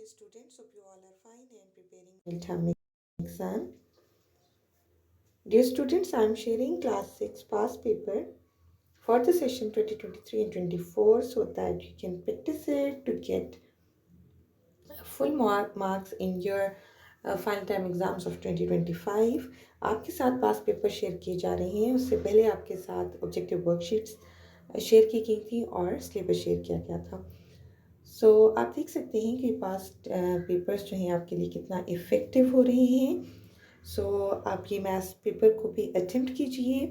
dear students. Hope you all are fine and preparing midterm exam. Dear students, I am sharing class 6 past paper for the session 2023 and 24 so that you can practice it to get full marks in your final time exams of 2025. आपके साथ पास paper share किए जा रहे हैं. उससे पहले आपके साथ ऑब्जेक्टिव वर्कशीट्स शेयर की गई थी और सिलेबस शेयर किया गया था. आप देख सकते हैं कि पास्ट पेपर्स जो हैं आपके लिए कितना इफ़ेक्टिव हो रहे हैं. आप ये मैथ्स पेपर को भी अटेम्प्ट कीजिए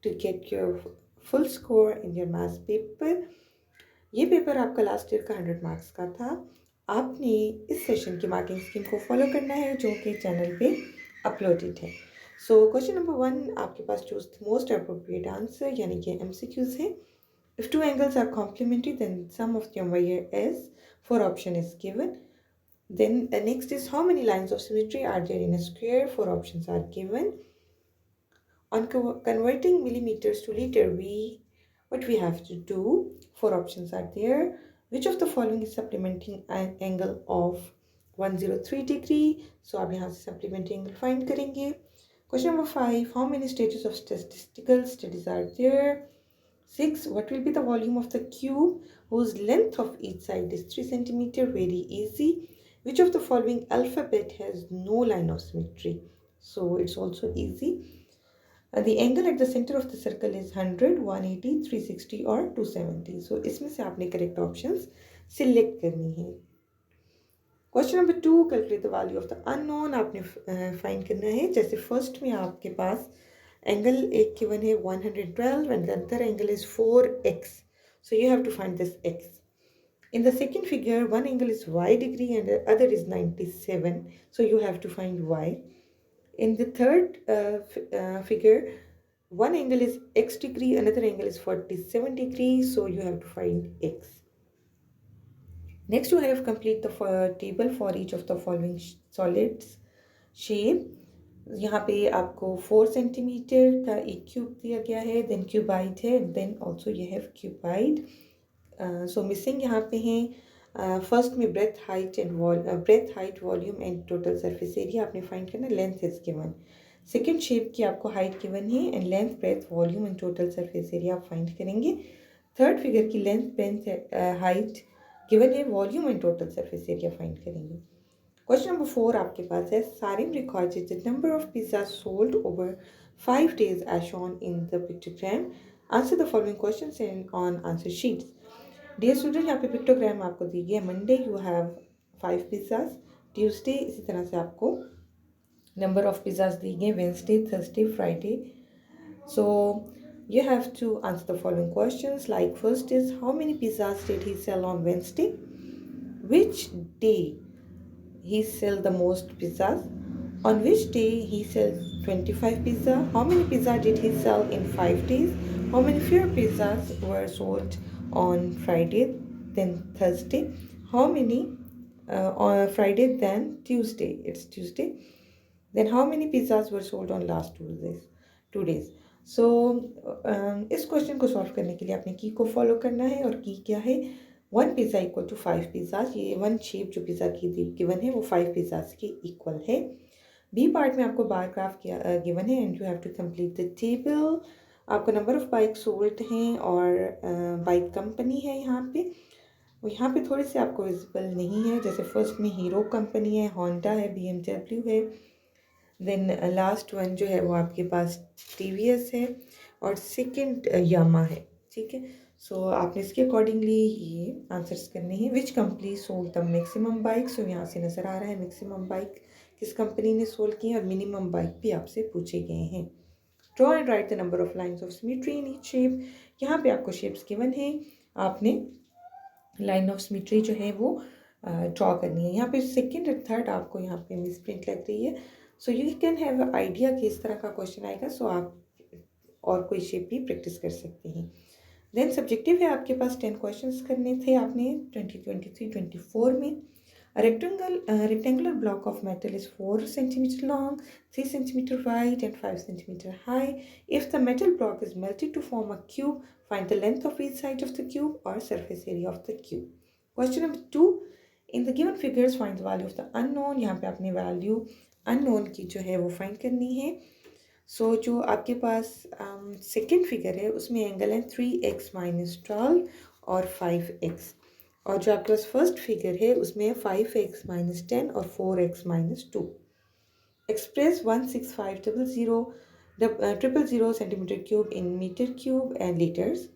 to get your full score in your maths paper. ये पेपर आपका लास्ट ईयर का 100 मार्क्स का था. आपने इस सेशन की मार्किंग स्कीम को फॉलो करना है जो कि चैनल पे अपलोडेड है. क्वेश्चन नंबर 1 आपके पास choose the most appropriate answer यानी कि MCQs है. If two angles are complementary, then sum of theorem here is 4 option is given. Then next is how many lines of symmetry are there in a square? 4 options are given. On converting millimeters to liter, what we have to do? 4 options are there. Which of the following is supplementing an angle of 103 degree? आप यहाँ से supplementing angle find करेंगे. Question number 5. How many stages of statistical studies are there? 6. What will be the volume of the cube whose length of each side is 3 centimeter? Very easy. Which of the following alphabet has no line of symmetry? It's also easy. The angle at the center of the circle is 100, 180, 360 or 270. इसमें से आपने correct options select करनी है. Question number 2. Calculate the value of the unknown. आपने find करना है. जैसे first में आपके पास angle एक given है 112 and the other angle is 4x. You have to find this x. In the second figure, one angle is y degree and the other is 97. You have to find y. In the third figure, one angle is x degree, another angle is 47 degrees. You have to find x. Next, you have complete the table for each of the following solids shape. यहाँ पे आपको 4 centimetre का एक cube दिया गया है. Then cuboid है. Then also ये है क्यूबाइड. मिसिंग यहाँ पे हैं. फर्स्ट में breadth height volume and total surface area आपने फाइंड करना. Length is given. Second shape की आपको हाइट गिवन है and length breadth volume and total surface area आप फाइंड करेंगे. थर्ड फिगर की लेंथ ब्रेथ हाइट गिवन है. Volume and total surface area find करेंगे. Question number 4 आपके पास है. Sarim records the number of pizzas sold over 5 days as shown in the pictogram. Answer the following questions on answer sheets. Dear student, यहाँ पे pictogram आपको दी गई है. Monday you have 5 pizzas. Tuesday इसी तरह से आपको number of pizzas दी गई. Wednesday, Thursday, Friday. You have to answer the following questions. Like first is how many pizzas did he sell on Wednesday? Which day he sell the most pizzas? On which day he sells 25 pizza? How many pizza did he sell in 5 days? How many fewer pizzas were sold on Friday than Thursday? How many on Friday than Tuesday? It's Tuesday. Then how many pizzas were sold on last 2 days? इस question को solve करने के लिए आपने की को follow करना है. और की क्या है? 1 पिज़्ज़ा इक्वल टू 5 पिज़्ज़ाज. ये 1 शेप जो पिज़्ज़ा की गिवन है वो 5 पिज़्ज़ाज के इक्वल है. बी पार्ट में आपको बार ग्राफ गिवन है and you have to complete the table. आपको नंबर ऑफ बाइक सोल्ड हैं और बाइक कंपनी है यहाँ पे. यहाँ पे थोड़े से आपको विजिबल नहीं है. जैसे फर्स्ट में हीरो कंपनी है, होंडा है, BMW है. देन लास्ट वन जो है वो आपके पास TVS है और सेकंड यामा है. ठीक है. आपने इसके अकॉर्डिंगली ये आंसर्स करने हैं. Which company sold the maximum bike. यहाँ से नज़र आ रहा है मैक्सिमम बाइक किस कंपनी ने सोल्ड की है और मिनिमम बाइक भी आपसे पूछे गए हैं. Draw and right the number of lines of symmetry in each shape. यहाँ पे आपको शेप्स गिवन है. आपने लाइन ऑफ सिमेट्री जो है वो ड्रॉ करनी है. यहाँ पे सेकेंड और थर्ड आपको यहाँ पे मिस प्रिंट लग रही है. यू कैन हैव आइडिया कि इस तरह का क्वेश्चन आएगा. आप और कोई शेप भी प्रैक्टिस कर सकते हैं. देन सब्जेक्टिव है आपके पास 10 क्वेश्चंस करने थे आपने 2023-24 में. rectangular block of metal is 4 centimeter long, 3 centimeter wide and 5 centimeter high. If the metal block is melted to form a cube, find the length of each side of the cube or surface area of the cube. Question number 2. In the given figures find the value of the unknown. यहाँ पे आपने value unknown की जो है वो find करनी है। सो जो आपके पास सेकेंड फिगर है उसमें एंगल है 3x-12 और 5x, और जो आपके पास फर्स्ट फिगर है उसमें 5x-10 और 4x-2। Express 16500 centimetre cube in metre cube and litres.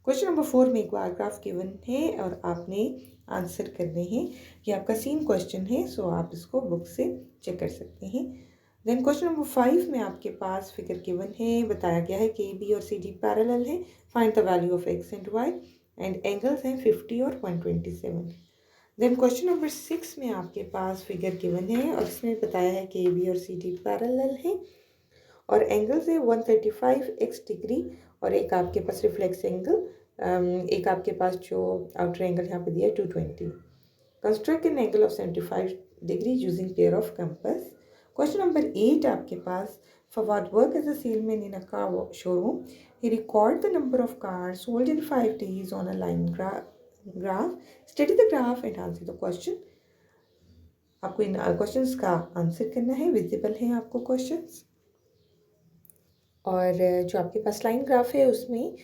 Question number 4 में एक बार ग्राफ गिवन है और आपने आंसर करने हैं। ये आपका सीन क्वेश्चन है, सो आप इसको बुक से चेक कर सकते हैं। देन क्वेश्चन नंबर 5 में आपके पास फिगर गिवन है, बताया गया है कि बी और सी डी पैरेलल है, find the value of x and y, and angles हैं 50 और 127। देन क्वेश्चन नंबर 6 में आपके पास फिगर गिवन है और इसमें बताया है कि बी और सी डी पैरेलल है और एंगल्स है 135 डिग्री, और एक आपके पास रिफ्लेक्स एंगल, एक आपके पास जो आउटर एंगल यहाँ पे दिया है 220। Construct an angle of 75 degree using pair of compass. Question number 8 आपके पास, Fawad work as a salesman in a car showroom. He record the number of cars sold in 5 days on a line graph. Study the graph and answer the question. आपको इन questions का answer करना है, visible है आपको questions. और जो आपके पास line graph है उसमें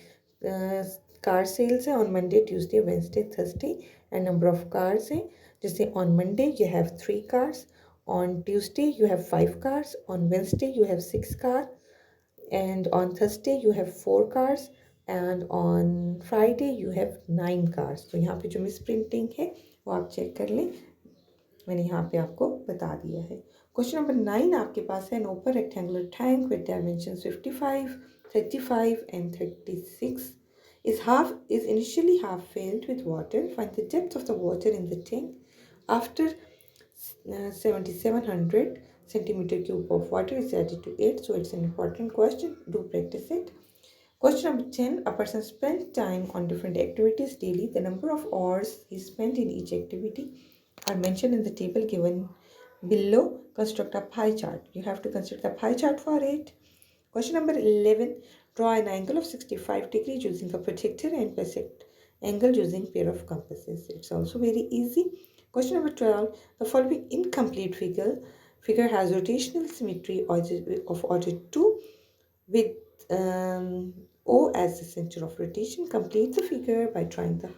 कार सेल्स है on Monday, Tuesday, Wednesday, Thursday, and number of cars हैं, जैसे on Monday you have 3 cars, on Tuesday you have 5 cars, on Wednesday you have 6 cars, and on Thursday you have 4 cars, and on Friday you have 9 cars। तो यहाँ पे जो miss printing है वो आप check कर लें, मैंने यहाँ पे आपको बता दिया है। क्वेश्चन नंबर 9 आपके पास है, an open rectangular tank with dimensions 55, 35 and 36 is initially half filled with water. Find the depth of the water in the tank after 7700 centimeter cube of water is added to it. So it's an important question. Do practice it. Question number 10. A person spends time on different activities daily. The number of hours he spent in each activity are mentioned in the table given below. Construct a pie chart. You have to consider the pie chart for it. Question number 11. Draw an angle of 65 degrees using a protractor and bisect angle using pair of compasses. It's also very easy. Question number 12. The following incomplete figure has rotational symmetry of order 2 with O as the center of rotation. Complete the figure by trying the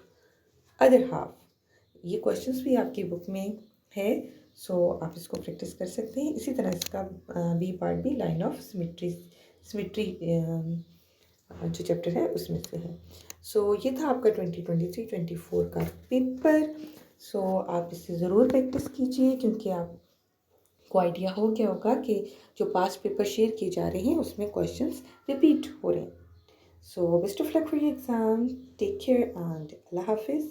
other half. ये questions भी आपकी book में है, सो आप इसको practice कर सकते हैं। इसी तरह इसका बी पार्ट भी लाइन ऑफ सिमिट्री जो चैप्टर है उसमें से है। सो ये था आपका 2023-24 का पेपर। सो आप इससे ज़रूर प्रैक्टिस कीजिए, क्योंकि आपको आइडिया हो गया होगा कि जो पास्ट पेपर शेयर किए जा रहे हैं उसमें क्वेश्चंस रिपीट हो रहे हैं। So best of luck for your exam, take care and अल्लाह हाफिज़।